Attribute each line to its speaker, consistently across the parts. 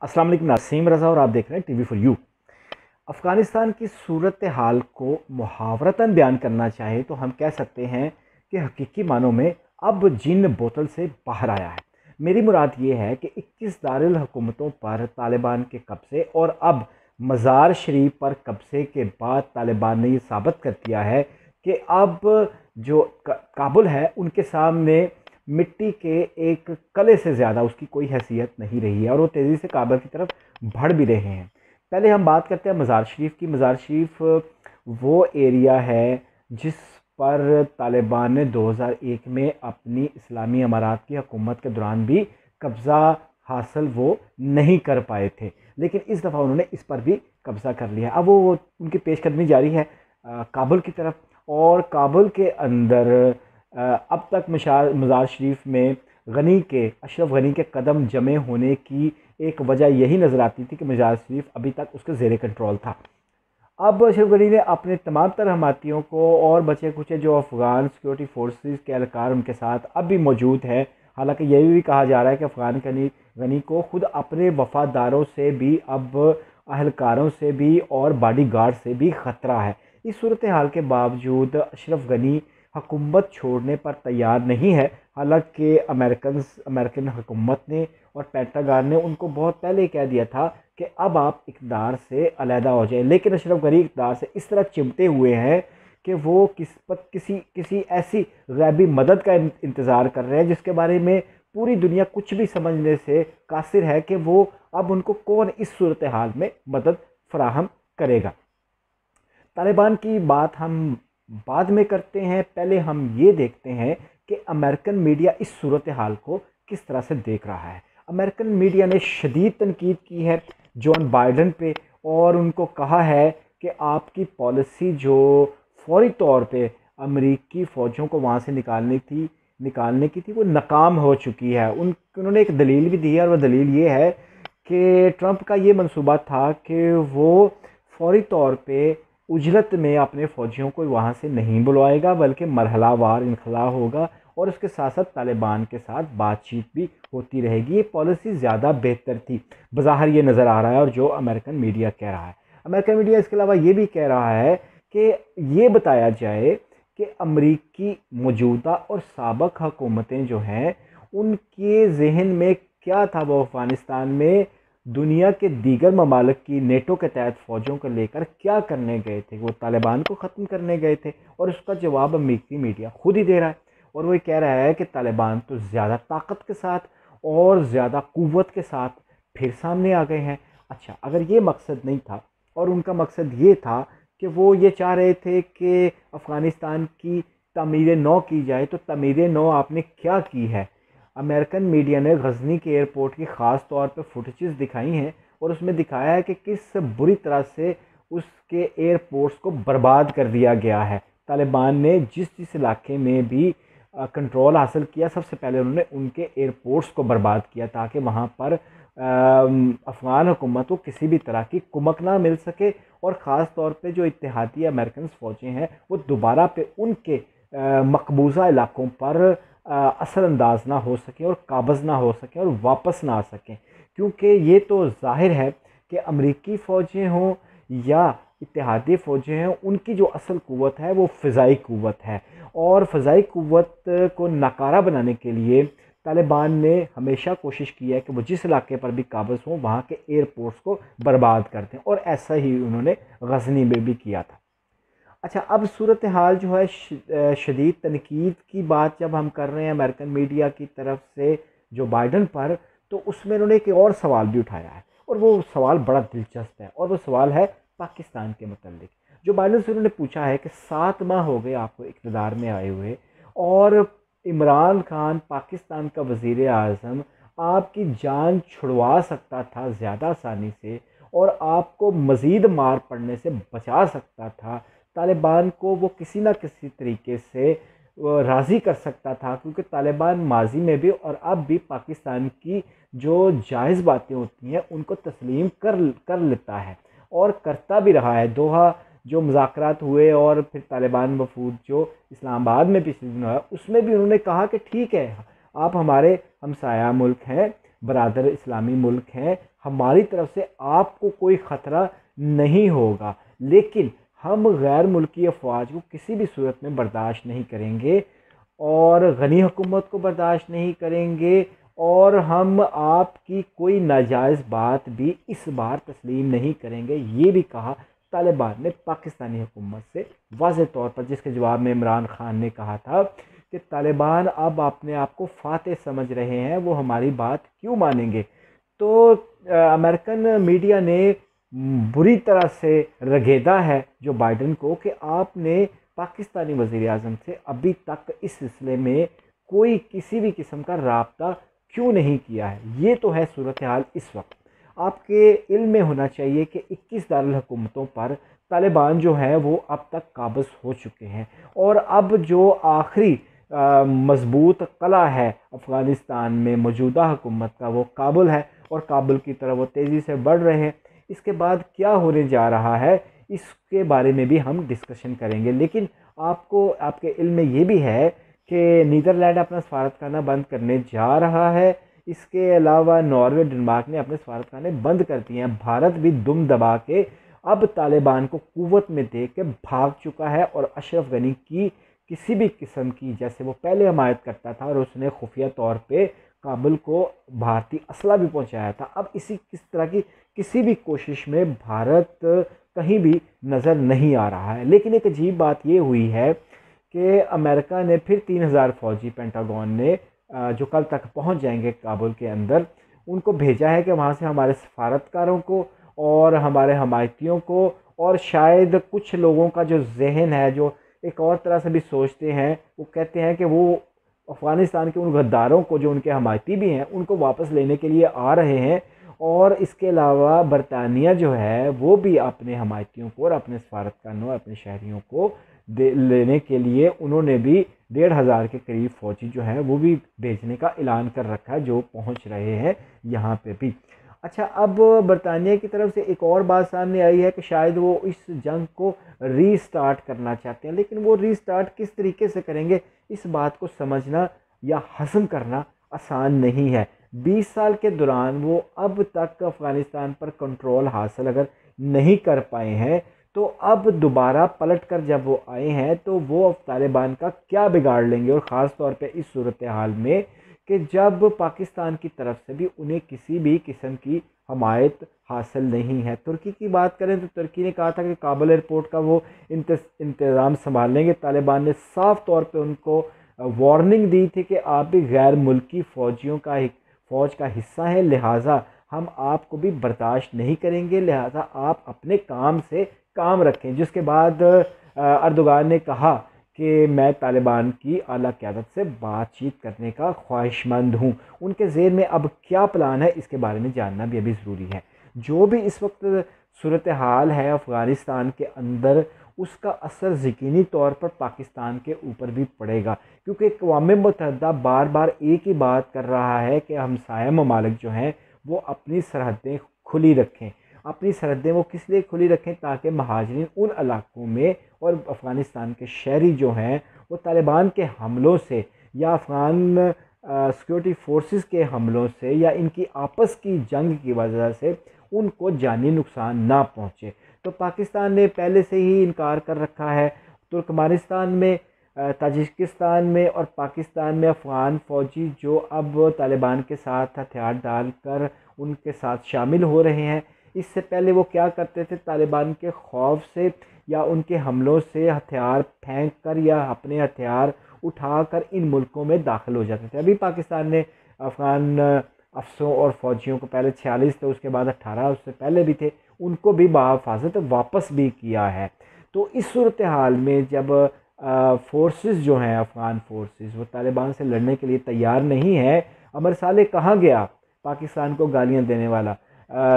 Speaker 1: अस्सलाम वालेकुम, नसीम रज़ा और आप देख रहे हैं टीवी फॉर यू। अफ़गानिस्तान की सूरत हाल को मुहावरतन बयान करना चाहे तो हम कह सकते हैं कि हकीकी मानों में अब जिन बोतल से बाहर आया है। मेरी मुराद ये है कि 21 दारुल हुकूमतों पर तालिबान के कब्ज़े और अब मज़ार शरीफ पर कब्ज़े के बाद तालिबान ने ये साबित कर दिया है कि अब जो काबुल है उनके सामने मिट्टी के एक कले से ज़्यादा उसकी कोई हैसियत नहीं रही है और वो तेज़ी से काबुल की तरफ बढ़ भी रहे हैं। पहले हम बात करते हैं मज़ार शरीफ की। मज़ार शरीफ वो एरिया है जिस पर तालिबान ने 2001 में अपनी इस्लामी अमारात की हुकूमत के दौरान भी कब्ज़ा हासिल वो नहीं कर पाए थे, लेकिन इस दफ़ा उन्होंने इस पर भी कब्ज़ा कर लिया। अब वो उनकी पेशकदमी जारी है काबुल की तरफ। और काबुल के अंदर अब तक मज़ार शरीफ में अशरफ गनी के कदम जमे होने की एक वजह यही नज़र आती थी कि मज़ार शरीफ अभी तक उसके ज़ेरे कंट्रोल था। अब अशरफ गनी ने अपने तमाम तर हमातियों को और बचे कुचे जो अफ़गान सिक्योरिटी फोर्सेस के एहलकार उनके साथ अब भी मौजूद है। हालांकि यह भी कहा जा रहा है कि अफ़गान गनी को ख़ुद अपने वफ़ादारों से भी, अब अहलकारों से भी और बॉडी गार्ड से भी ख़तरा है। इस सूरत हाल के बावजूद अशरफ गनी हुकूमत छोड़ने पर तैयार नहीं है। हालांकि अमेरिकन हुकूमत ने और पेंटागन ने उनको बहुत पहले कह दिया था कि अब आप इक़्तिदार से अलहदा हो जाए, लेकिन अशरफ गनी इक़्तिदार से इस तरह चिमटे हुए हैं कि वो किसी ऐसी गैबी मदद का इंतज़ार कर रहे हैं जिसके बारे में पूरी दुनिया कुछ भी समझने से कासिर है कि वो अब उनको कौन इस सूरत हाल में मदद फराहम करेगा। तालिबान की बात हम बाद में करते हैं, पहले हम ये देखते हैं कि अमेरिकन मीडिया इस सूरत हाल को किस तरह से देख रहा है। अमेरिकन मीडिया ने शदीद तनकीद की है जॉन बाइडन पे और उनको कहा है कि आपकी पॉलिसी जो फौरी तौर पे अमेरिकी फ़ौजों को वहाँ से निकालने की थी वो नाकाम हो चुकी है। उन्होंने एक दलील भी दी है और वह दलील ये है कि ट्रंप का ये मंसूबा था कि वो फौरी तौर पे उजरत में अपने फ़ौजियों को वहाँ से नहीं बुलवाएगा, बल्कि मरहलावार इनखला होगा और उसके साथ साथ तालिबान के साथ बातचीत भी होती रहेगी। ये पॉलिसी ज़्यादा बेहतर थी, बज़ाहिर ये नज़र आ रहा है और जो अमेरिकन मीडिया कह रहा है। अमेरिकन मीडिया इसके अलावा ये भी कह रहा है कि ये बताया जाए कि अमरीकी मौजूदा और साबिक़ हुकूमतें जो हैं उनके जहन में क्या था, वो अफ़गानिस्तान में दुनिया के दीगर ममालिक की नेटो के तहत फ़ौजों को लेकर क्या करने गए थे। वो तालिबान को ख़त्म करने गए थे और उसका जवाब अमेरिकी मीडिया खुद ही दे रहा है और वो कह रहा है कि तालिबान तो ज़्यादा ताकत के साथ और ज़्यादा क़ुव्वत के साथ फिर सामने आ गए हैं। अच्छा, अगर ये मकसद नहीं था और उनका मकसद ये था कि वो ये चाह रहे थे कि अफ़गानिस्तान की तमीर नौ की जाए, तो तमीर नौ आपने क्या की है। अमेरिकन मीडिया ने गज़नी के एयरपोर्ट की ख़ास तौर पर फुटेजेस दिखाई हैं और उसमें दिखाया है कि किस बुरी तरह से उसके एयरपोर्ट्स को बर्बाद कर दिया गया है। तालिबान ने जिस इलाके में भी कंट्रोल हासिल किया, सबसे पहले उन्होंने उनके एयरपोर्ट्स को बर्बाद किया ताकि वहाँ पर अफ़गान हुकूमत को किसी भी तरह की कुमक ना मिल सके और ख़ास तौर पे जो इत्तेहादी अमेरिकन फ़ौजें हैं वो दोबारा पे उनके मकबूजा इलाकों पर असरअंदाज ना हो सकें और काबज़ ना हो सकें और वापस ना आ सकें। क्योंकि ये तो ज़ाहिर है कि अमरीकी फ़ौजें हों या इत्तेहादी फ़ौजें हैं, उनकी जो असल क़ुव्वत है वो फ़िज़ाई क़ुव्वत है और फ़िज़ाई क़ुव्वत को नाकारा बनाने के लिए तालिबान ने हमेशा कोशिश की है कि वो जिस इलाके पर भी काबज़ हों वहाँ के एयरपोर्ट्स को बर्बाद कर दें और ऐसा ही उन्होंने गज़नी में भी किया था। अच्छा, अब सूरत हाल जो है शदीद तनकीद की बात जब हम कर रहे हैं अमेरिकन मीडिया की तरफ से जो बाइडन पर, तो उसमें उन्होंने एक और सवाल भी उठाया है और वो सवाल बड़ा दिलचस्प है और वो सवाल है पाकिस्तान के मुतल्लिक। जो बाइडन से उन्होंने पूछा है कि 7 माह हो गए आपको इक़्तिदार में आए हुए और इमरान खान पाकिस्तान का वज़ीर आज़म आपकी जान छुड़वा सकता था ज़्यादा आसानी से और आपको मज़ीद मार पड़ने से बचा सकता था। तालिबान को वो किसी न किसी तरीके से राज़ी कर सकता था, क्योंकि तालिबान माजी में भी और अब भी पाकिस्तान की जो जायज़ बातें होती हैं उनको तस्लीम कर लेता है और करता भी रहा है। दोहा जो मुज़ाकरात हुए और फिर तालिबान वफूद जो इस्लामाबाद में पिछले दिन हुआ, उसमें भी उन्होंने कहा कि ठीक है, आप हमारे हमसाया मुल्क हैं, बरादर इस्लामी मुल्क हैं, हमारी तरफ से आपको कोई ख़तरा नहीं होगा, लेकिन हम गैर मुल्की अफवाज को किसी भी सूरत में बर्दाश्त नहीं करेंगे और गनी हुकूमत को बर्दाश्त नहीं करेंगे, और हम आपकी कोई नाजायज़ बात भी इस बार तस्लीम नहीं करेंगे। ये भी कहा तालिबान ने पाकिस्तानी हुकूमत से वाज़ेह तौर पर, जिसके जवाब में इमरान खान ने कहा था कि तालिबान अब अपने आप को फातेह समझ रहे हैं, वो हमारी बात क्यों मानेंगे। तो अमेरिकन मीडिया ने बुरी तरह से रगेदा है जो बाइडन को कि आपने पाकिस्तानी वज़ीर आज़म से अभी तक इस सिलसिले में कोई किसी भी किस्म का राब्ता क्यों नहीं किया है। ये तो है सूरत हाल इस वक्त। आपके इल्म में होना चाहिए कि 21 दारुल हुकूमतों पर तालिबान जो है वो अब तक काबज़ हो चुके हैं, और अब जो आखिरी मजबूत कला है अफ़गानिस्तान में मौजूदा हुकूमत का वो काबुल है, और काबुल की तरफ वो तेज़ी से बढ़ रहे हैं। इसके बाद क्या होने जा रहा है इसके बारे में भी हम डिस्कशन करेंगे। लेकिन आपको आपके इल्म में ये भी है कि नीदरलैंड अपना सफारतखाना बंद करने जा रहा है। इसके अलावा नॉर्वे, डेनमार्क ने अपने सफारतखाने बंद कर दिए हैं। भारत भी दुम दबा के अब तालिबान को कुव्वत में देख के भाग चुका है, और अशरफ गनी की किसी भी किस्म की, जैसे वो पहले हमायत करता था और उसने खुफिया तौर पे काबुल को भारतीय असला भी पहुंचाया था, अब किस तरह की किसी भी कोशिश में भारत कहीं भी नज़र नहीं आ रहा है। लेकिन एक अजीब बात ये हुई है कि अमेरिका ने फिर 3000 फ़ौजी पेंटागन ने जो कल तक पहुंच जाएंगे काबुल के अंदर, उनको भेजा है कि वहां से हमारे सफारतकारों को और हमारे हमायतियों को, और शायद कुछ लोगों का जो जहन है जो एक और तरह से भी सोचते हैं, वो कहते हैं कि वो अफ़गानिस्तान के उन गद्दारों को जो उनके हमायती भी हैं उनको वापस लेने के लिए आ रहे हैं। और इसके अलावा बरतानिया जो है वो भी अपने हमायतियों को और अपने सफारतखानों और अपने शहरियों को लेने के लिए उन्होंने भी 1500 के करीब फ़ौजी जो है वो भी भेजने का ऐलान कर रखा है, जो पहुंच रहे हैं यहाँ पे भी। अच्छा, अब बरतानिया की तरफ से एक और बात सामने आई है कि शायद वो इस जंग को रीस्टार्ट करना चाहते हैं, लेकिन वो रीस्टार्ट किस तरीके से करेंगे इस बात को समझना या हज़म करना आसान नहीं है। 20 साल के दौरान वो अब तक अफ़गानिस्तान पर कंट्रोल हासिल अगर नहीं कर पाए हैं, तो अब दोबारा पलट कर जब वो आए हैं तो वो अब तालिबान का क्या बिगाड़ लेंगे, और ख़ास तौर पे इस सूरत हाल में कि जब पाकिस्तान की तरफ से भी उन्हें किसी भी किस्म की हमायत हासिल नहीं है। तुर्की की बात करें तो तुर्की ने कहा था कि काबुल एयरपोर्ट का वो इंतज़ाम संभाल लेंगे। तालिबान ने साफ तौर पे उनको वार्निंग दी थी कि आप भी गैर मुल्की फ़ौज का हिस्सा है, लिहाजा हम आपको भी बर्दाश्त नहीं करेंगे, लिहाजा आप अपने काम से काम रखें। जिसके बाद अर्दोगान ने कहा कि मैं तालिबान की आला क़यादत से बातचीत करने का ख्वाहिशमंद हूँ। उनके ज़ेहन में अब क्या प्लान है इसके बारे में जानना भी अभी ज़रूरी है। जो भी इस वक्त सूरत हाल है अफ़गानिस्तान के अंदर, उसका असर यकीनी तौर पर पाकिस्तान के ऊपर भी पड़ेगा, क्योंकि अक़वाम मुत्तहिदा बार बार एक ही बात कर रहा है कि हमसाया ममालिक जो हैं वो अपनी सरहदें खुली रखें। अपनी सरहदें वो किस लिए खुली रखें, ताकि महाजरीन उन इलाकों में और अफ़गानिस्तान के शहरी जो हैं वो तालिबान के हमलों से या अफ़गान सिक्योरिटी फोर्सेस के हमलों से या इनकी आपस की जंग की वजह से उनको जानी नुकसान ना पहुँचे। तो पाकिस्तान ने पहले से ही इनकार कर रखा है। तुर्कमानिस्तान में, ताजिकिस्तान में और पाकिस्तान में अफ़गान फ़ौजी जो अब तालिबान के साथ हथियार डालकर उनके साथ शामिल हो रहे हैं, इससे पहले वो क्या करते थे, तालिबान के खौफ से या उनके हमलों से हथियार फेंक कर या अपने हथियार उठाकर इन मुल्कों में दाखिल हो जाते थे। अभी पाकिस्तान ने अफ़गान अफसरों और फ़ौजियों को, पहले 46 थे, उसके बाद 18, उससे पहले भी थे, उनको भी बाहिफाज़त वापस भी किया है। तो इस सूरत हाल में जब फोर्सेस जो हैं अफ़गान फोर्सेस वो तालिबान से लड़ने के लिए तैयार नहीं है, अमर साले कहाँ गया पाकिस्तान को गालियाँ देने वाला,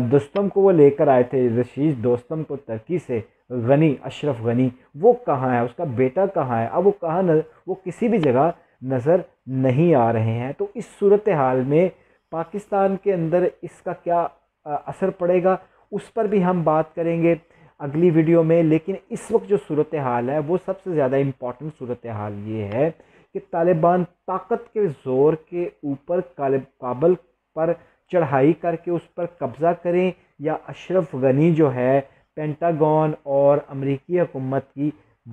Speaker 1: दोस्तम को वो लेकर आए थे, रशीद दोस्तम को तुर्की से, गनी, अशरफ गनी, वो कहाँ है, उसका बेटा कहाँ है, अब वो कहाँ वो किसी भी जगह नज़र नहीं आ रहे हैं। तो इस सूरत हाल में पाकिस्तान के अंदर इसका क्या असर पड़ेगा उस पर भी हम बात करेंगे अगली वीडियो में। लेकिन इस वक्त जो सूरत हाल है वो सबसे ज़्यादा इम्पॉर्टेंट सूरत हाल ये है कि तालिबान ताकत के ज़ोर के ऊपर काबुल पर चढ़ाई करके उस पर कब्ज़ा करें, या अशरफ गनी जो है पेंटागन और अमरीकी हुकूमत की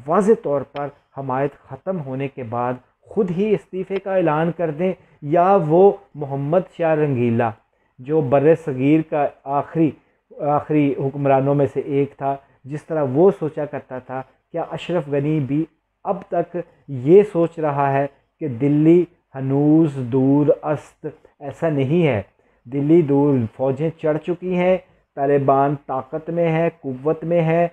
Speaker 1: वाज़ेह तौर पर हमायत ख़त्म होने के बाद ख़ुद ही इस्तीफ़े का ऐलान कर दें, या वो मोहम्मद शाह रंगीला जो बर्रे सगीर का आखिरी हुक्मरानों में से एक था, जिस तरह वो सोचा करता था, क्या अशरफ गनी भी अब तक ये सोच रहा है कि दिल्ली हनूज़ दूर अस्त? ऐसा नहीं है। दिल्ली दूर, फ़ौजें चढ़ चुकी हैं, तालिबान ताकत में है, क़ुव्वत में है।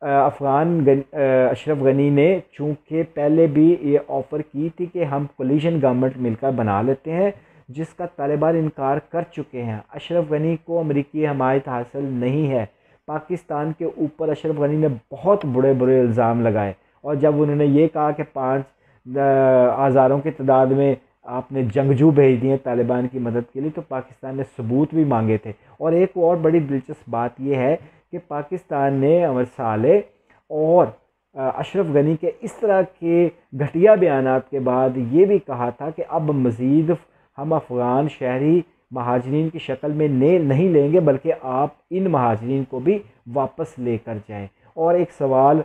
Speaker 1: अशरफ गनी ने चूँकि पहले भी ये ऑफ़र की थी कि हम कोलिशन गवर्नमेंट मिलकर बना लेते हैं, जिसका तालिबान इनकार कर चुके हैं। अशरफ गनी को अमरीकी हमायत हासिल नहीं है। पाकिस्तान के ऊपर अशरफ गनी ने बहुत बुरे बुरे इल्ज़ाम लगाए, और जब उन्होंने ये कहा कि 5,000 की तादाद में आपने जंगजू भेज दिए तालिबान की मदद के लिए, तो पाकिस्तान ने सबूत भी मांगे थे। और एक और बड़ी दिलचस्प बात यह है कि पाकिस्तान ने अमर साले और अशरफ गनी के इस तरह के घटिया बयानात के बाद ये भी कहा था कि अब मज़ीद हम अफ़गान शहरी महाजरीन की शक्ल में नहीं लेंगे, बल्कि आप इन महाजरीन को भी वापस लेकर जाएं। और एक सवाल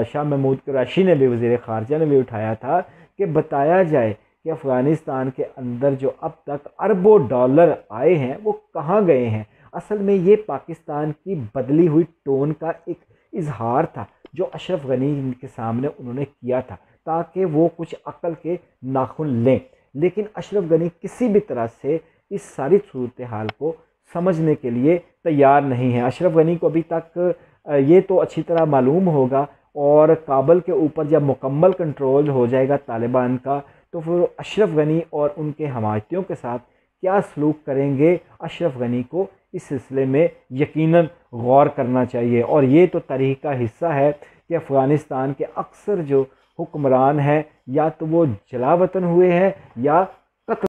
Speaker 1: शाह महमूद कुरैशी ने भी, वज़ीर ख़ारजा ने भी उठाया था कि बताया जाए कि अफ़गानिस्तान के अंदर जो अब तक अरबों डॉलर आए हैं वो कहाँ गए हैं। असल में ये पाकिस्तान की बदली हुई टोन का एक इजहार था जो अशरफ गनी के सामने उन्होंने किया था, ताकि वो कुछ अक्ल के नाखुन लें। लेकिन अशरफ गनी किसी भी तरह से इस सारी सूरत हाल को समझने के लिए तैयार नहीं है। अशरफ गनी को अभी तक ये तो अच्छी तरह मालूम होगा, और काबल के ऊपर जब मुकम्मल कंट्रोल हो जाएगा तालिबान का, तो फिर अशरफ गनी और उनके हमायतियों के साथ क्या सलूक करेंगे, अशरफ गनी को इस सिलसिले में यकीनन गौर करना चाहिए। और ये तो तारीख़ का हिस्सा है कि अफ़गानिस्तान के अक्सर जो हुक्मरान हैं या तो वो जलावतन हुए हैं या